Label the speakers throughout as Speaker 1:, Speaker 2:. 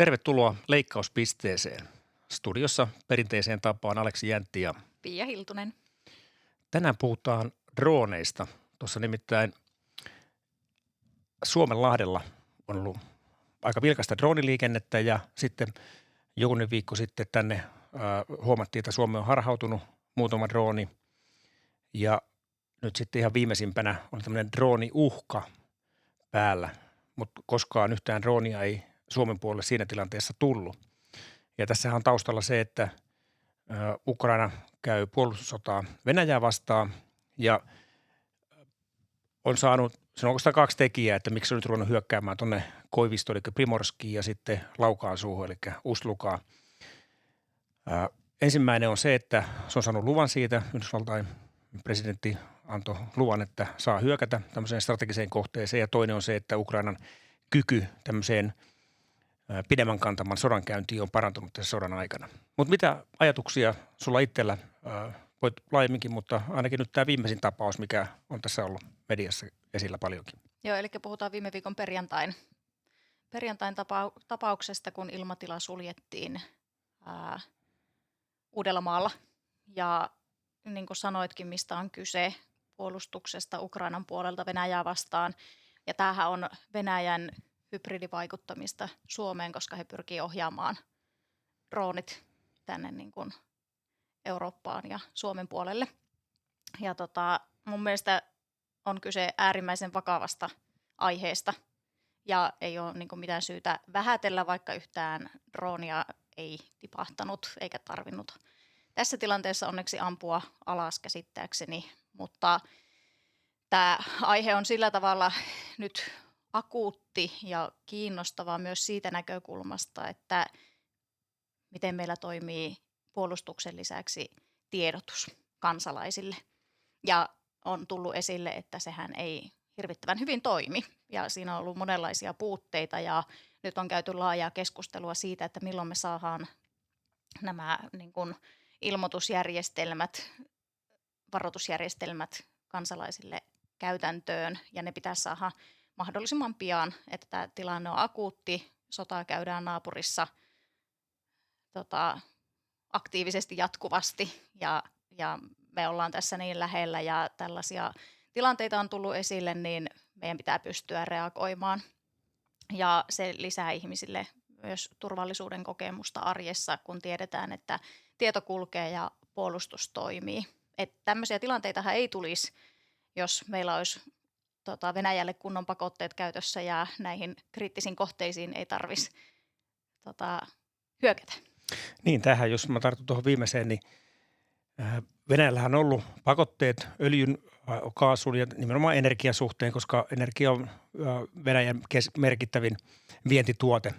Speaker 1: Tervetuloa leikkauspisteeseen. Studiossa perinteiseen tapaan Aleksi Jäntti ja
Speaker 2: Pia Hiltunen.
Speaker 1: tänään puhutaan drooneista. Tuossa nimittäin Suomenlahdella on ollut aika vilkasta drooniliikennettä ja sitten jokunen viikko sitten tänne huomattiin, että Suomi on harhautunut muutama drooni ja nyt sitten ihan viimeisimpänä on tämmöinen drooniuhka päällä, mutta koskaan yhtään droonia ei Suomen puolelle siinä tilanteessa tullut. Ja tässähän on taustalla se, että Ukraina käy puolustussotaa Venäjää vastaan ja on saanut, se on oikeastaan kaksi tekijää, että miksi se on nyt ruvennut hyökkäämään tuonne Koivistoon, eli Primorskiin ja sitten Laukaan suuhun, eli Ustlukaan. Ensimmäinen on se, että se on saanut luvan siitä, Yhdysvaltain presidentti antoi luvan, että saa hyökätä tämmöiseen strategiseen kohteeseen ja toinen on se, että Ukrainan kyky tämmöiseen pidemmän kantaman sodankäyntiin on parantunut tässä sodan aikana. Mutta mitä ajatuksia sulla itsellä, voit laajemminkin, mutta ainakin nyt tämä viimeisin tapaus, mikä on tässä ollut mediassa esillä paljonkin.
Speaker 2: Joo, eli puhutaan viime viikon perjantain tapauksesta, kun ilmatila suljettiin Uudellamaalla. Ja niin kuin sanoitkin, mistä on kyse puolustuksesta Ukrainan puolelta Venäjää vastaan. Ja tämähän on Venäjän hybridivaikuttamista Suomeen, koska he pyrkii ohjaamaan droonit tänne niin kuin Eurooppaan ja Suomen puolelle. Ja mun mielestä on kyse äärimmäisen vakavasta aiheesta ja ei ole niin kuin mitään syytä vähätellä, vaikka yhtään droonia ei tipahtanut eikä tarvinnut tässä tilanteessa onneksi ampua alas käsittääkseni, mutta tämä aihe on sillä tavalla nyt akuutti ja kiinnostava myös siitä näkökulmasta, että miten meillä toimii puolustuksen lisäksi tiedotus kansalaisille. Ja on tullut esille, että sehän ei hirvittävän hyvin toimi ja siinä on ollut monenlaisia puutteita ja nyt on käyty laajaa keskustelua siitä, että milloin me saadaan nämä niin kuin ilmoitusjärjestelmät, varoitusjärjestelmät kansalaisille käytäntöön ja ne pitäisi saada mahdollisimman pian, että tämä tilanne on akuutti, sotaa käydään naapurissa aktiivisesti jatkuvasti ja me ollaan tässä niin lähellä ja tällaisia tilanteita on tullut esille, niin meidän pitää pystyä reagoimaan. Ja se lisää ihmisille myös turvallisuuden kokemusta arjessa, kun tiedetään, että tieto kulkee ja puolustus toimii. Että tämmöisiä tilanteitahan ei tulisi, jos meillä olisi Venäjälle kunnon pakotteet käytössä ja näihin kriittisiin kohteisiin ei tarvitsisi hyökätä.
Speaker 1: Niin, tähän jos mä tartun tuohon viimeiseen, niin Venäjällähän on ollut pakotteet öljyn, kaasun ja nimenomaan energian suhteen, koska energia on Venäjän merkittävin vientituote.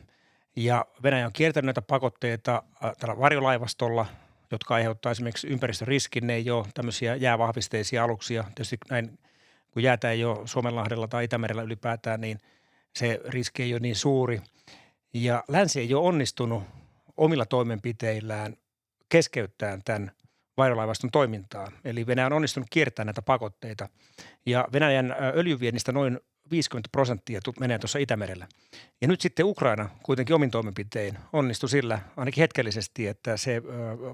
Speaker 1: Ja Venäjä on kiertänyt näitä pakotteita tällä varjolaivastolla, jotka aiheuttaa esimerkiksi ympäristöriskin. Ne ei ole tämmöisiä jäävahvisteisia aluksia. Tietysti näin, kun jäätä ei ole Suomenlahdella tai Itämerellä ylipäätään, niin se riski ei ole niin suuri. Ja länsi ei ole onnistunut omilla toimenpiteillään keskeyttämään tämän vairolaivaston toimintaa. Eli Venäjä on onnistunut kiertämään näitä pakotteita. Ja Venäjän öljyviennistä noin 50% menee tuossa Itämerellä. Ja nyt sitten Ukraina kuitenkin omin toimenpitein onnistui sillä ainakin hetkellisesti, että se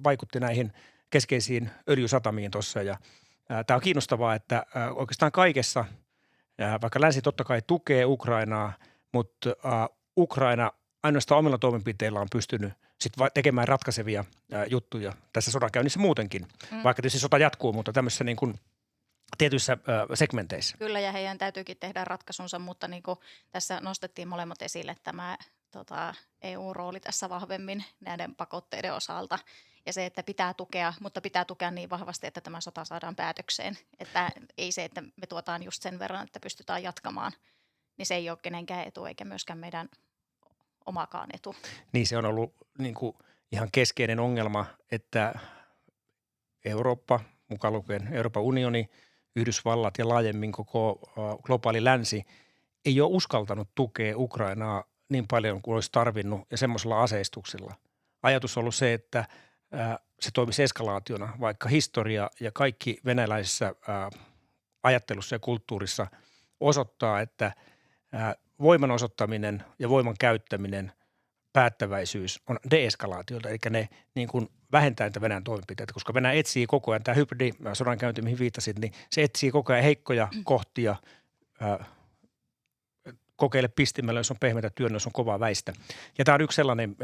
Speaker 1: vaikutti näihin keskeisiin öljysatamiin tuossa. Ja tämä on kiinnostavaa, että oikeastaan kaikessa, vaikka länsi totta kai tukee Ukrainaa, mutta Ukraina ainoastaan omilla toimenpiteillä on pystynyt sitten tekemään ratkaisevia juttuja tässä sodankäynnissä muutenkin. Vaikka tietysti sota jatkuu, mutta tämmöisissä niin kuin tietyissä segmenteissä.
Speaker 2: Kyllä, ja heidän täytyykin tehdä ratkaisunsa, mutta niin kuin tässä nostettiin molemmat esille tämä EU-rooli tässä vahvemmin näiden pakotteiden osalta. Ja se, että pitää tukea, mutta pitää tukea niin vahvasti, että tämä sota saadaan päätökseen. Että ei se, että me tuotaan just sen verran, että pystytään jatkamaan, niin se ei ole kenenkään etu eikä myöskään meidän omakaan etu.
Speaker 1: Niin se on ollut niin kuin ihan keskeinen ongelma, että Eurooppa, mukaan lukien Euroopan unioni, Yhdysvallat ja laajemmin koko globaali länsi ei ole uskaltanut tukea Ukrainaa niin paljon kuin olisi tarvinnut ja semmoisella aseistuksella. Ajatus on ollut se, että se toimisi eskalaationa, vaikka historia ja kaikki venäläisessä ajattelussa ja kulttuurissa osoittaa, että voiman osoittaminen ja voiman käyttäminen päättäväisyys on deeskalaatiolta, eli ne niin kuin vähentää niitä Venäjän toimenpiteitä, koska Venäjä etsii koko ajan, tämä hybridisodankäynti, mihin viittasit, niin se etsii koko ajan heikkoja kohtia kokeile pistimällä, jos on pehmeitä työnä, jos on kovaa väistä. Ja tämä on yksi sellainen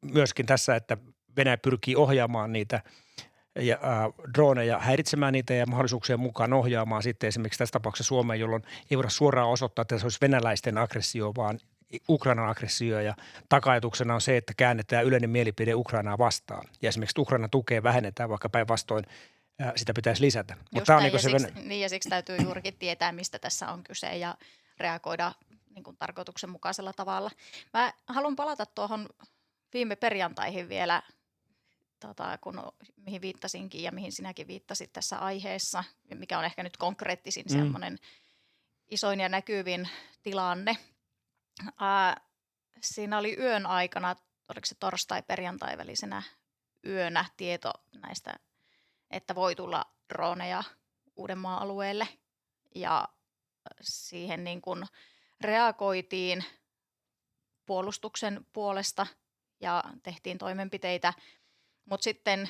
Speaker 1: myöskin tässä, että Venäjä pyrkii ohjaamaan niitä ja droneja, häiritsemään niitä ja mahdollisuuksien mukaan ohjaamaan sitten esimerkiksi tässä tapauksessa Suomeen, jolloin ei voida suoraan osoittaa, että se olisi venäläisten aggressio, vaan Ukrainan aggressio ja taka-ajatuksena on se, että käännetään yleinen mielipide Ukrainaa vastaan. Ja esimerkiksi Ukraina tukea vähennetään, vaikka päinvastoin sitä pitäisi lisätä.
Speaker 2: Just näin, ja siksi täytyy juurikin tietää, mistä tässä on kyse ja reagoida niin kuin tarkoituksenmukaisella tavalla. Mä haluan palata tuohon viime perjantaihin vielä, mihin viittasinkin ja mihin sinäkin viittasit tässä aiheessa, mikä on ehkä nyt konkreettisin semmoinen isoin ja näkyvin tilanne. Siinä oli yön aikana, oliko se torstai-perjantai välisenä yönä tieto näistä, että voi tulla droneja Uudenmaan alueelle ja siihen niin kuin reagoitiin puolustuksen puolesta ja tehtiin toimenpiteitä, mutta sitten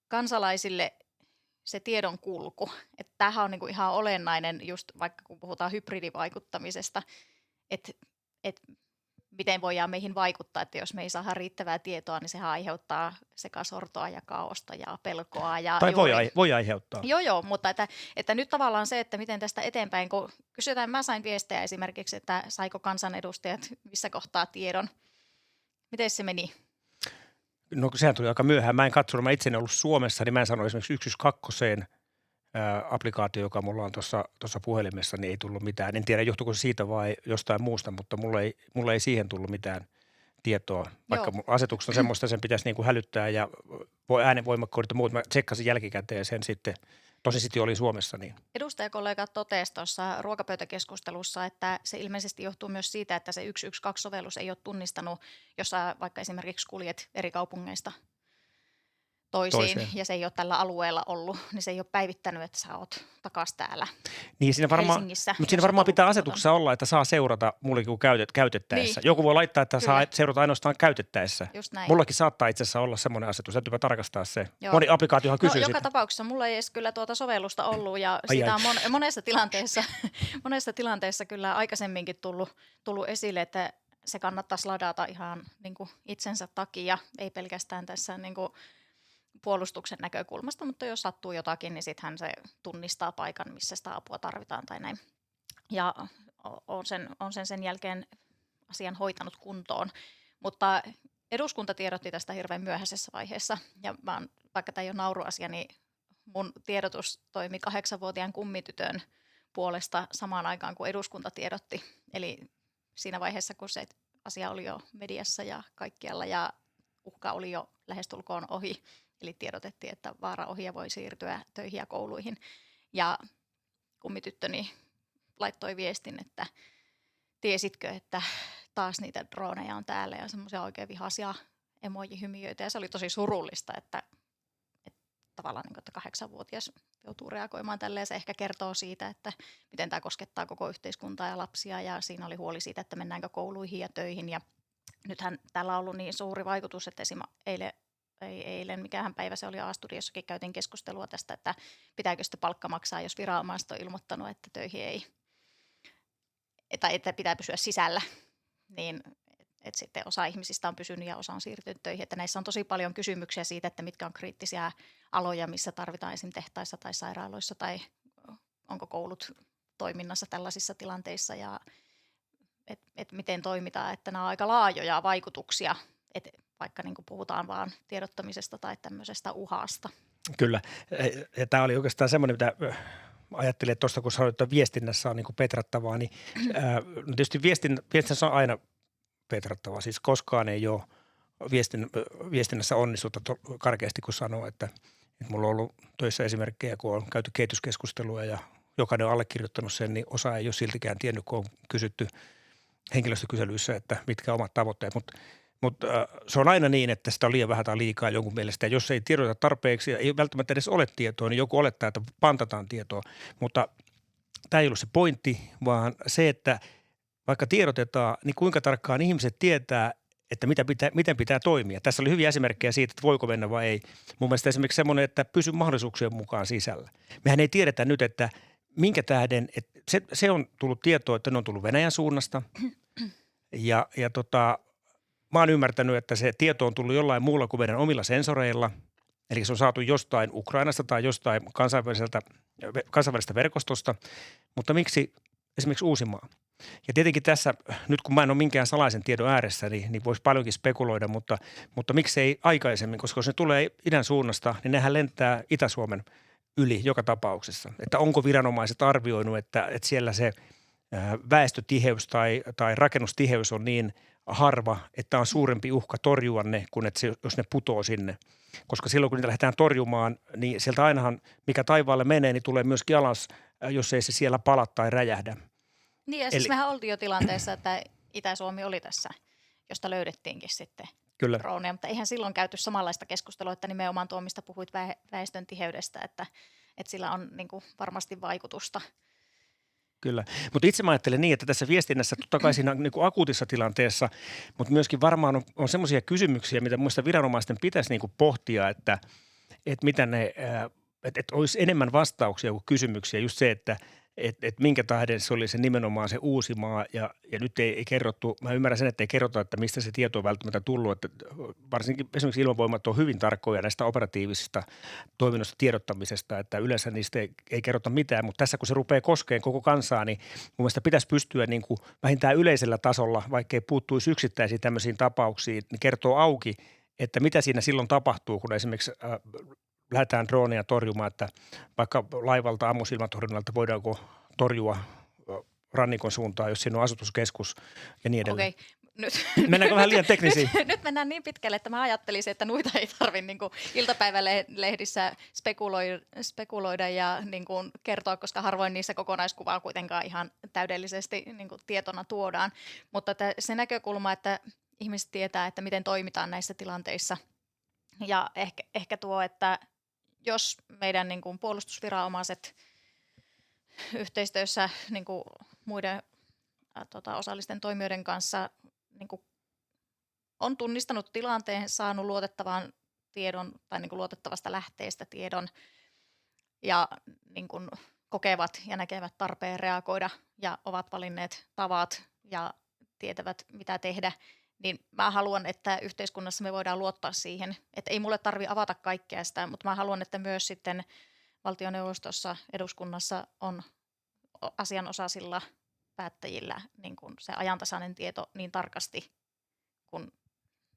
Speaker 2: kansalaisille se tiedon kulku, että tämähän on niin kuin ihan olennainen just vaikka kun puhutaan hybridivaikuttamisesta, että miten voidaan meihin vaikuttaa, että jos me ei saada riittävää tietoa, niin sehän aiheuttaa sekasortoa ja kaaosta ja pelkoa.
Speaker 1: Tai voi aiheuttaa.
Speaker 2: Joo, mutta että nyt tavallaan se, että miten tästä eteenpäin, kun kysytään, mä sain viestejä esimerkiksi, että saiko kansanedustajat missä kohtaa tiedon. Miten se meni?
Speaker 1: No sehän tuli aika myöhään. Mä en katsonut, mä itse en ollut Suomessa, niin mä en sano esimerkiksi 112 applikaatio, joka mulla on tuossa puhelimessa, niin ei tullut mitään. En tiedä, johtuuko se siitä vai jostain muusta, mutta mulla ei siihen tullut mitään tietoa. Vaikka asetukset on semmoista, sen pitäisi niin kuin hälyttää ja äänenvoimakkoudet ja muut. Mä tsekkasin jälkikäteen sen sitten. Tosin sitten oli Suomessa. Niin.
Speaker 2: Edustajakollega totesi tuossa ruokapöytäkeskustelussa, että se ilmeisesti johtuu myös siitä, että se 112-sovellus ei ole tunnistanut, jos sä vaikka esimerkiksi kuljet eri kaupungeista toisiin ja se ei ole tällä alueella ollut, niin se ei ole päivittänyt, että sä oot takaisin täällä
Speaker 1: niin siinä
Speaker 2: Helsingissä.
Speaker 1: Mutta siinä varmaan pitää asetuksessa olla, että saa seurata mullakin kuin käytettäessä. Niin. Joku voi laittaa, että saa seurata ainoastaan käytettäessä. Mullakin saattaa itse asiassa olla semmoinen asetus, täytyypä tarkastaa se. Joo. Moni applikaatiohan kysyy sitä.
Speaker 2: Joka tapauksessa mulla ei edes kyllä tuota sovellusta ollut ja siitä on monessa tilanteessa kyllä aikaisemminkin tullut esille, että se kannattaisi ladata ihan niin kuin itsensä takia, ei pelkästään tässä niin kuin puolustuksen näkökulmasta, mutta jos sattuu jotakin, niin sittenhän se tunnistaa paikan, missä sitä apua tarvitaan tai näin. Ja on sen jälkeen asian hoitanut kuntoon. Mutta eduskunta tiedotti tästä hirveän myöhäisessä vaiheessa. Ja vaikka tämä ei ole nauruasia, niin mun tiedotus toimi 8-vuotiaan kummitytön puolesta samaan aikaan, kun eduskunta tiedotti. Eli siinä vaiheessa, kun se asia oli jo mediassa ja kaikkialla ja uhka oli jo lähestulkoon ohi. Eli tiedotettiin, että vaara ohi ja voi siirtyä töihin ja kouluihin. Ja kummityttöni laittoi viestin, että tiesitkö, että taas niitä droneja on täällä ja semmoisia oikein vihaisia emojihymiöitä. Ja se oli tosi surullista, että tavallaan niin, että 8-vuotias joutuu reagoimaan tälleen. Se ehkä kertoo siitä, että miten tämä koskettaa koko yhteiskuntaa ja lapsia. Ja siinä oli huoli siitä, että mennäänkö kouluihin ja töihin. Ja nythän täällä on ollut niin suuri vaikutus, että esimerkiksi eilen, mikähän päivä se oli A-studiossakin, käytiin keskustelua tästä, että pitääkö sitä palkka maksaa, jos viranomaiset on ilmoittanut, että töihin ei, tai että pitää pysyä sisällä, niin että sitten osa ihmisistä on pysynyt ja osa on siirtynyt töihin. Että näissä on tosi paljon kysymyksiä siitä, että mitkä on kriittisiä aloja, missä tarvitaan esim. Tehtaissa tai sairaaloissa, tai onko koulut toiminnassa tällaisissa tilanteissa, ja että miten toimitaan, että nämä on aika laajoja vaikutuksia, että vaikka niin kuin puhutaan vaan tiedottamisesta tai tämmöisestä uhasta.
Speaker 1: Kyllä. Ja tämä oli oikeastaan semmoinen, mitä ajattelin, että tuosta kun sanoit, että viestinnässä on niin kuin petrattavaa, niin tietysti viestinnässä on aina petrattavaa. Siis koskaan ei ole viestinnässä onnistuta karkeasti, kun sanoo, että mulla on ollut töissä esimerkkejä, kun on käyty kehityskeskustelua ja jokainen on allekirjoittanut sen, niin osa ei ole siltikään tiennyt, kun on kysytty henkilöstökyselyissä, että mitkä omat tavoitteet. Mutta se on aina niin, että sitä on liian vähän tai liikaa jonkun mielestä. Ja jos ei tiedota tarpeeksi ja ei välttämättä edes ole tietoa, niin joku olettaa, että pantataan tietoa. Mutta tämä ei ollut se pointti, vaan se, että vaikka tiedotetaan, niin kuinka tarkkaan ihmiset tietää, että miten pitää toimia. Tässä oli hyviä esimerkkejä siitä, että voiko mennä vai ei. Mun mielestä esimerkiksi semmoinen, että pysy mahdollisuuksien mukaan sisällä. Mehän ei tiedetä nyt, että minkä tähden, että se on tullut tietoa, että ne on tullut Venäjän suunnasta. Ja mä oon ymmärtänyt, että se tieto on tullut jollain muulla kuin meidän omilla sensoreilla. Eli se on saatu jostain Ukrainasta tai jostain kansainvälisestä verkostosta. Mutta miksi esimerkiksi Uusimaa? Ja tietenkin tässä, nyt kun mä en ole minkään salaisen tiedon ääressä, niin voisi paljonkin spekuloida, mutta miksei aikaisemmin, koska jos ne tulee idän suunnasta, niin nehän lentää Itä-Suomen yli joka tapauksessa. Että onko viranomaiset arvioinut, että siellä se väestötiheys tai rakennustiheys on niin harva, että on suurempi uhka torjua ne, kuin että jos ne putoo sinne. Koska silloin, kun niitä lähdetään torjumaan, niin sieltä ainahan, mikä taivaalle menee, niin tulee myöskin alas, jos ei se siellä pala tai räjähdä.
Speaker 2: Niin ja siis mehän oltiin jo tilanteessa, että Itä-Suomi oli tässä, josta löydettiinkin sitten
Speaker 1: Kyllä.
Speaker 2: droneja, mutta eihän silloin käyty samanlaista keskustelua, että nimenomaan tuo, mistä puhuit väestön tiheydestä, että sillä on niin kuin varmasti vaikutusta.
Speaker 1: Kyllä, mutta itse mä ajattelen niin, että tässä viestinnässä totta kai siinä niin kuin akuutissa tilanteessa, mutta myöskin varmaan on semmoisia kysymyksiä, mitä muista viranomaisten pitäisi niin kuin pohtia, että mitä ne, että olisi enemmän vastauksia kuin kysymyksiä. Just se, että minkä tähden se oli se nimenomaan se Uusimaa ja nyt ei kerrottu, mä ymmärrän sen, että ei kerrota, että mistä se tieto on välttämättä tullut, että varsinkin esimerkiksi ilmavoimat on hyvin tarkkoja näistä operatiivisista toiminnoista tiedottamisesta, että yleensä niistä ei kerrota mitään, mutta tässä kun se rupeaa koskeen koko kansaa, niin mun mielestä pitäisi pystyä niin kuin vähintään yleisellä tasolla, vaikkei puuttuisi yksittäisiin tämmöisiin tapauksiin, niin kertoo auki, että mitä siinä silloin tapahtuu, kun esimerkiksi lähdetään droneja torjumaan, että vaikka laivalta ammusilmatorjunnalta voidaanko torjua rannikon suuntaan, jos siinä on asutuskeskus ja niin edelleen.
Speaker 2: Okei, nyt.
Speaker 1: Mennäänkö vähän liian teknisiin?
Speaker 2: Nyt mennään niin pitkälle, että mä ajattelisin, että noita ei tarvitse niin iltapäivälehdissä spekuloida ja niin kuin kertoa, koska harvoin niissä kokonaiskuvaa kuitenkaan ihan täydellisesti niin kuin tietona tuodaan. Mutta se näkökulma, että ihmiset tietää, että miten toimitaan näissä tilanteissa ja ehkä tuo, että jos meidän niin kuin puolustusviranomaiset yhteistyössä niin kuin muiden osallisten toimijoiden kanssa niin kuin on tunnistanut tilanteen, saanut luotettavan tiedon tai niin kuin luotettavasta lähteestä tiedon ja niin kuin kokevat ja näkevät tarpeen reagoida ja ovat valinneet tavat ja tietävät mitä tehdä, niin mä haluan, että yhteiskunnassa me voidaan luottaa siihen, että ei mulle tarvitse avata kaikkea sitä, mutta mä haluan, että myös sitten valtioneuvostossa, eduskunnassa on asianosaisilla päättäjillä niin kuin se ajantasainen tieto niin tarkasti kuin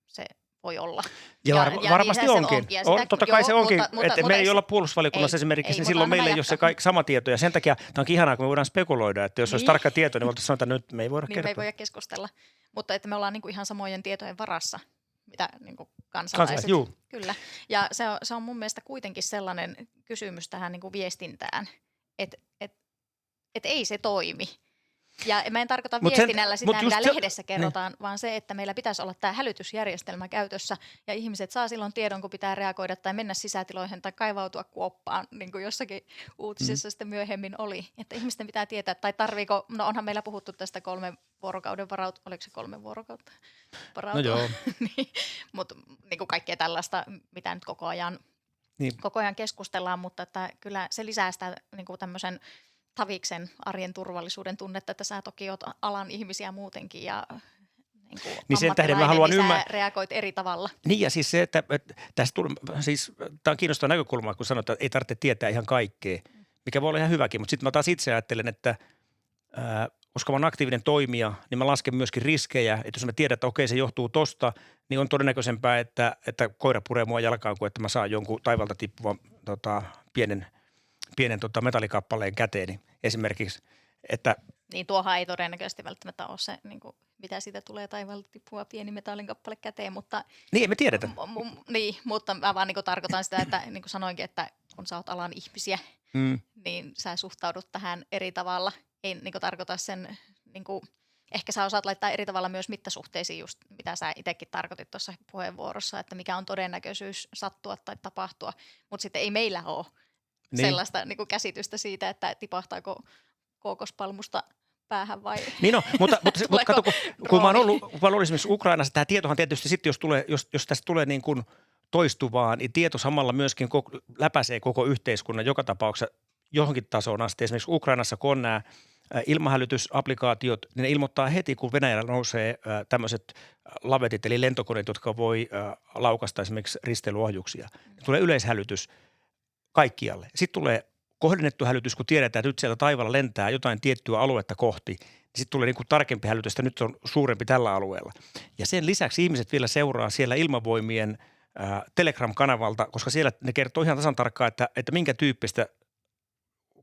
Speaker 2: se voi olla.
Speaker 1: Ja varmasti
Speaker 2: niin
Speaker 1: onkin. Totta kai se onkin, että me ei olla puolustusvaliokunnassa esimerkiksi, niin silloin meillä ei ole se sama tieto. Ja sen takia tämä onkin ihanaa, kun me voidaan spekuloida, että jos olisi tarkka tieto, niin voitaisiin sanoa, että nyt me ei voida kertoa.
Speaker 2: Me ei voida keskustella, mutta että me ollaan niin kuin ihan samojen tietojen varassa, mitä niin kuin kansalaiset. Kyllä. Ja se on mun mielestä kuitenkin sellainen kysymys tähän niin kuin viestintään, että ei se toimi. Ja mä en tarkoita viestinnällä sitä, mitä lehdessä kerrotaan, vaan se, että meillä pitäisi olla tämä hälytysjärjestelmä käytössä ja ihmiset saa silloin tiedon, kun pitää reagoida tai mennä sisätiloihin tai kaivautua kuoppaan, niin kuin jossakin uutisissa sitten myöhemmin oli. Että ihmisten pitää tietää, tai tarviiko, no onhan meillä puhuttu tästä 3 vuorokauden varautua, oliko se 3 vuorokautta varautua?
Speaker 1: No joo.
Speaker 2: Niin, mutta niin kuin kaikkea tällaista, mitä nyt koko ajan keskustellaan, mutta että kyllä se lisää sitä niin kuin tämmöisen Taviksen arjen turvallisuuden tunnetta, että sä toki oot alan ihmisiä muutenkin ja niin
Speaker 1: sen tähden mä haluan
Speaker 2: reagoit eri tavalla.
Speaker 1: Niin ja siis se, että tämä on kiinnostava näkökulma, kun sanotaan, että ei tarvitse tietää ihan kaikkea, mikä voi olla ihan hyväkin, mutta sitten mä taas itse ajattelen, että koska mä oon aktiivinen toimija, niin mä lasken myöskin riskejä, että jos mä tiedän, että okei se johtuu tosta, niin on todennäköisempää, että koira puree mua jalkaan kuin että mä saan jonkun taivalta tippuvan pienen metallikappaleen käteeni esimerkiksi, että
Speaker 2: niin tuohan ei todennäköisesti välttämättä ole se, niin kuin, mitä siitä tulee taivaalta tippua pieni metallikappale käteen, mutta
Speaker 1: niin ei me tiedetä.
Speaker 2: Niin, mutta mä vaan niin kuin tarkoitan sitä, että niin kuin sanoinkin, että kun sä oot alan ihmisiä, niin sä suhtaudut tähän eri tavalla. Ei niin kuin tarkoita sen, niin kuin, ehkä sä osaat laittaa eri tavalla myös mittasuhteisiin just mitä sä itsekin tarkoitit tuossa puheenvuorossa, että mikä on todennäköisyys sattua tai tapahtua, mutta sitten ei meillä ole sellaista niin kuin käsitystä siitä, että tipahtaako kookospalmusta päähän vai?
Speaker 1: Niin no, mutta
Speaker 2: Tuleeko
Speaker 1: kato, kun mä oon
Speaker 2: drooni?
Speaker 1: ollut esimerkiksi Ukrainassa, tämä tietohan tietysti sitten, jos tästä tulee niin kuin toistuvaa, niin tieto samalla myöskin läpäisee koko yhteiskunnan joka tapauksessa johonkin tasoon asti. Esimerkiksi Ukrainassa, kun on nämä ilmahälytysapplikaatiot, niin ne ilmoittaa heti, kun Venäjällä nousee tämmöiset lavetit, eli lentokoneet, jotka voi laukasta esimerkiksi risteilyohjuksia. Tulee yleishälytys kaikkialle. Sitten tulee kohdennettu hälytys, kun tiedetään, että nyt sieltä taivaalla lentää jotain tiettyä aluetta kohti, niin sitten tulee niin kuin tarkempi hälytys, että nyt on suurempi tällä alueella. Ja sen lisäksi ihmiset vielä seuraa siellä ilmavoimien Telegram-kanavalta, koska siellä ne kertoo ihan tasan tarkkaan, että minkä tyyppistä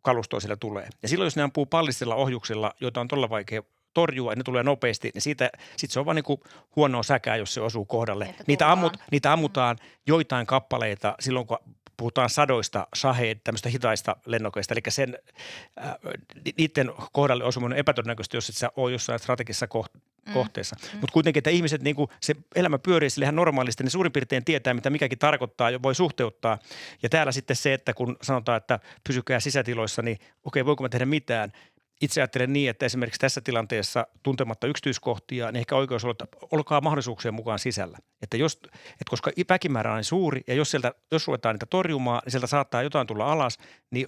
Speaker 1: kalustoa siellä tulee. Ja silloin, jos ne ampuu pallisilla ohjuksilla, joita on todella vaikea torjua ja ne tulee nopeasti, niin sitten se on vaan niin kuin huonoa säkää, jos se osuu kohdalle. Niitä ammutaan joitain kappaleita silloin, kun puhutaan sadoista Shahed, tämmöistä hitaista lennokeista, eli niiden kohdalle osuminen on epätodennäköistä, jos et sä ole jossain strategisessa kohteessa. Mutta kuitenkin, että ihmiset, niin kuin se elämä pyörii sille ihan normaalisti, niin suurin piirtein tietää, mitä mikäkin tarkoittaa ja voi suhteuttaa. Ja täällä sitten se, että kun sanotaan, että pysykää sisätiloissa, niin okei, voiko mä tehdä mitään? Itse ajattelen niin, että esimerkiksi tässä tilanteessa tuntematta yksityiskohtia, niin ehkä oikeus olkaa mahdollisuuksien mukaan sisällä. Että koska väkimäärä on niin suuri ja jos ruvetaan niitä torjumaan, niin sieltä saattaa jotain tulla alas, niin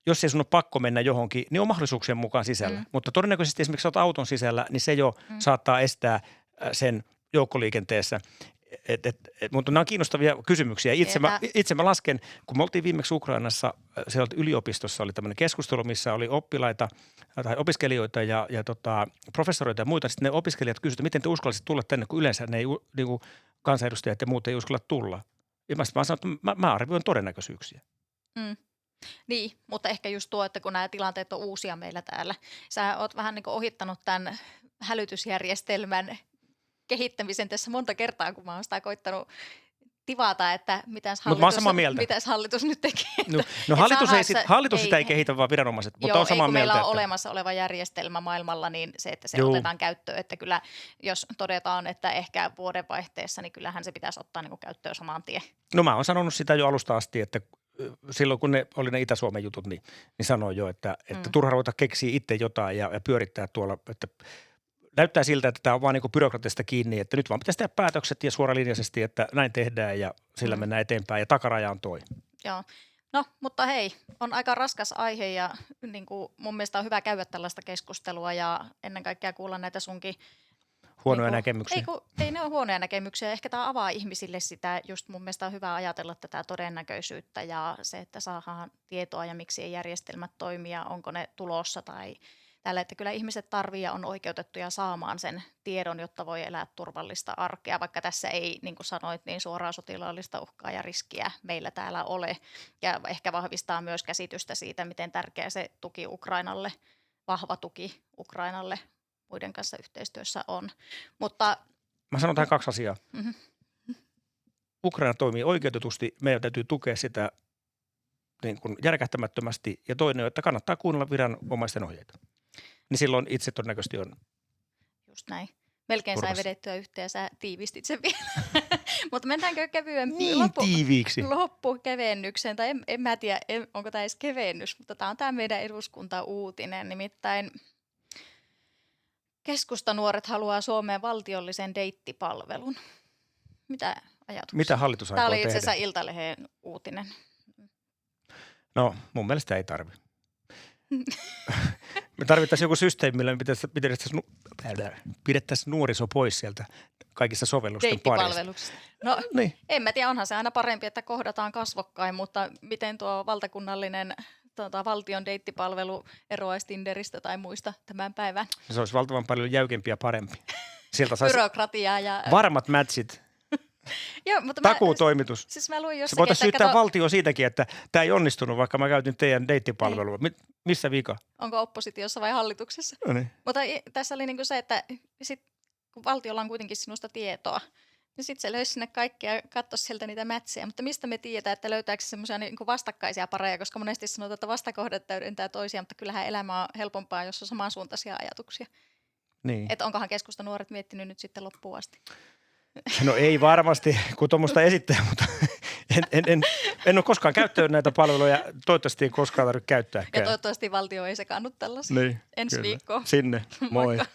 Speaker 1: jos ei sun ole pakko mennä johonkin, niin on mahdollisuuksien mukaan sisällä. Mutta todennäköisesti esimerkiksi olet auton sisällä, niin se jo saattaa estää sen joukkoliikenteessä. Mutta nämä on kiinnostavia kysymyksiä. Itse mä lasken, kun me oltiin viimeksi Ukrainassa, siellä yliopistossa oli tämmöinen keskustelu, missä oli oppilaita tai opiskelijoita ja professoreita ja muita. Sitten ne opiskelijat kysyivät, miten te uskallisit tulla tänne, kun yleensä ne ei, niin kuin kansanedustajat ja muut ei uskalla tulla. Ja mä sanoin, että mä arvioin todennäköisyyksiä.
Speaker 2: Niin, mutta ehkä just tuo, että kun nämä tilanteet on uusia meillä täällä. Sä oot vähän niin kuin ohittanut tämän hälytysjärjestelmän kehittämisen tässä monta kertaa, kun mä oon sitä koittanut tivata, että mitäs hallitus nyt tekee.
Speaker 1: No hallitus sitä ei kehitä, vaan viranomaiset, mutta on samaa mieltä.
Speaker 2: Meillä on olemassa oleva järjestelmä maailmalla, niin se, että se otetaan käyttöön, että kyllä jos todetaan, että ehkä vuodenvaihteessa, niin kyllähän se pitäisi ottaa niin kuin käyttöön saman tien.
Speaker 1: No mä oon sanonut sitä jo alusta asti, että silloin kun ne oli ne Itä-Suomen jutut, niin sanoin jo, että turha ruveta keksiä itse jotain ja pyörittää tuolla, että näyttää siltä, että tämä on vaan niin kuin byrokratiasta kiinni, että nyt vaan pitäisi tehdä päätökset ja suoralinjaisesti, että näin tehdään ja sillä mennään eteenpäin ja takaraja on toi.
Speaker 2: Joo. No, mutta hei, on aika raskas aihe ja niin kuin mun mielestä on hyvä käydä tällaista keskustelua ja ennen kaikkea kuulla näitä sunkin
Speaker 1: huonoja näkemyksiä.
Speaker 2: Ei ne ole huonoja näkemyksiä. Ehkä tämä avaa ihmisille sitä, just mun mielestä on hyvä ajatella tätä todennäköisyyttä ja se, että saadaan tietoa ja miksi ei järjestelmät toimia, onko ne tulossa tai tällä, että kyllä ihmiset tarvii ja on oikeutettuja saamaan sen tiedon, jotta voi elää turvallista arkea, vaikka tässä ei, niin kuin sanoit, niin suoraa sotilaallista uhkaa ja riskiä meillä täällä ole. Ja ehkä vahvistaa myös käsitystä siitä, miten tärkeä se tuki Ukrainalle, vahva tuki Ukrainalle muiden kanssa yhteistyössä on. Mutta
Speaker 1: mä sanon tähän 2 asiaa. Ukraina toimii oikeutetusti, meidän täytyy tukea sitä niin kuin järkähtämättömästi ja toinen on, että kannattaa kuunnella viranomaisten ohjeita. Niin silloin itse todennäköisesti on. Just
Speaker 2: näin. Melkein sai vedettyä yhteen ja sä tiivistit sen vielä. Mutta mennäänkö kevyempiin loppukevennykseen? Tai en mä tiedä, onko tämä edes kevennys, mutta tämä on tämä meidän eduskuntauutinen. Nimittäin keskustanuoret haluaa Suomeen valtiollisen deittipalvelun. Mitä ajatuksia?
Speaker 1: Mitä hallitus aikoo tehdä?
Speaker 2: Tämä oli itse asiassa Iltalehden uutinen.
Speaker 1: No mun mielestä ei tarvi. Me tarvittaisiin joku systeemi, millä pidettäisiin nuoriso pois sieltä kaikissa sovellusten
Speaker 2: parista. No niin. En mä tiedä, onhan se aina parempi, että kohdataan kasvokkain, mutta miten tuo valtakunnallinen valtion deittipalvelu eroaisi Tinderistä tai muista tämän päivän?
Speaker 1: Se olisi valtavan paljon jäykempi ja parempi. Sieltä saisi
Speaker 2: byrokratiaa ja
Speaker 1: varmat matchit.
Speaker 2: Joo, mutta
Speaker 1: takuutoimitus.
Speaker 2: Siis mä luin
Speaker 1: se voitaisiin syyttää valtio siitäkin, että tämä ei onnistunut, vaikka mä käytin teidän deittipalvelua. Missä vika?
Speaker 2: Onko oppositiossa vai hallituksessa?
Speaker 1: No niin.
Speaker 2: Mutta tässä oli niinku se, että sit, kun valtiolla on kuitenkin sinusta tietoa, niin sitten se löysi sinne kaikkia ja katsoisi sieltä niitä mätsejä. Mutta mistä me tiedetään, että löytääkö semmoisia niinku vastakkaisia pareja, koska monesti sanotaan, että vastakohdat täydentää toisiaan, mutta kyllähän elämä on helpompaa, jos on samansuuntaisia ajatuksia.
Speaker 1: Niin.
Speaker 2: Että onkohan keskustanuoret miettinyt nyt sitten loppuun asti?
Speaker 1: No ei varmasti, kun tuommoista esittää, mutta En ole koskaan käyttänyt näitä palveluja. Toivottavasti ei koskaan tarvitse
Speaker 2: Ja
Speaker 1: käyttääkään.
Speaker 2: toivottavasti valtio ei sekaannut tällaisiin.
Speaker 1: Niin,
Speaker 2: Ensi
Speaker 1: kyllä.
Speaker 2: viikkoon.
Speaker 1: Sinne. Moi.
Speaker 2: Moikka.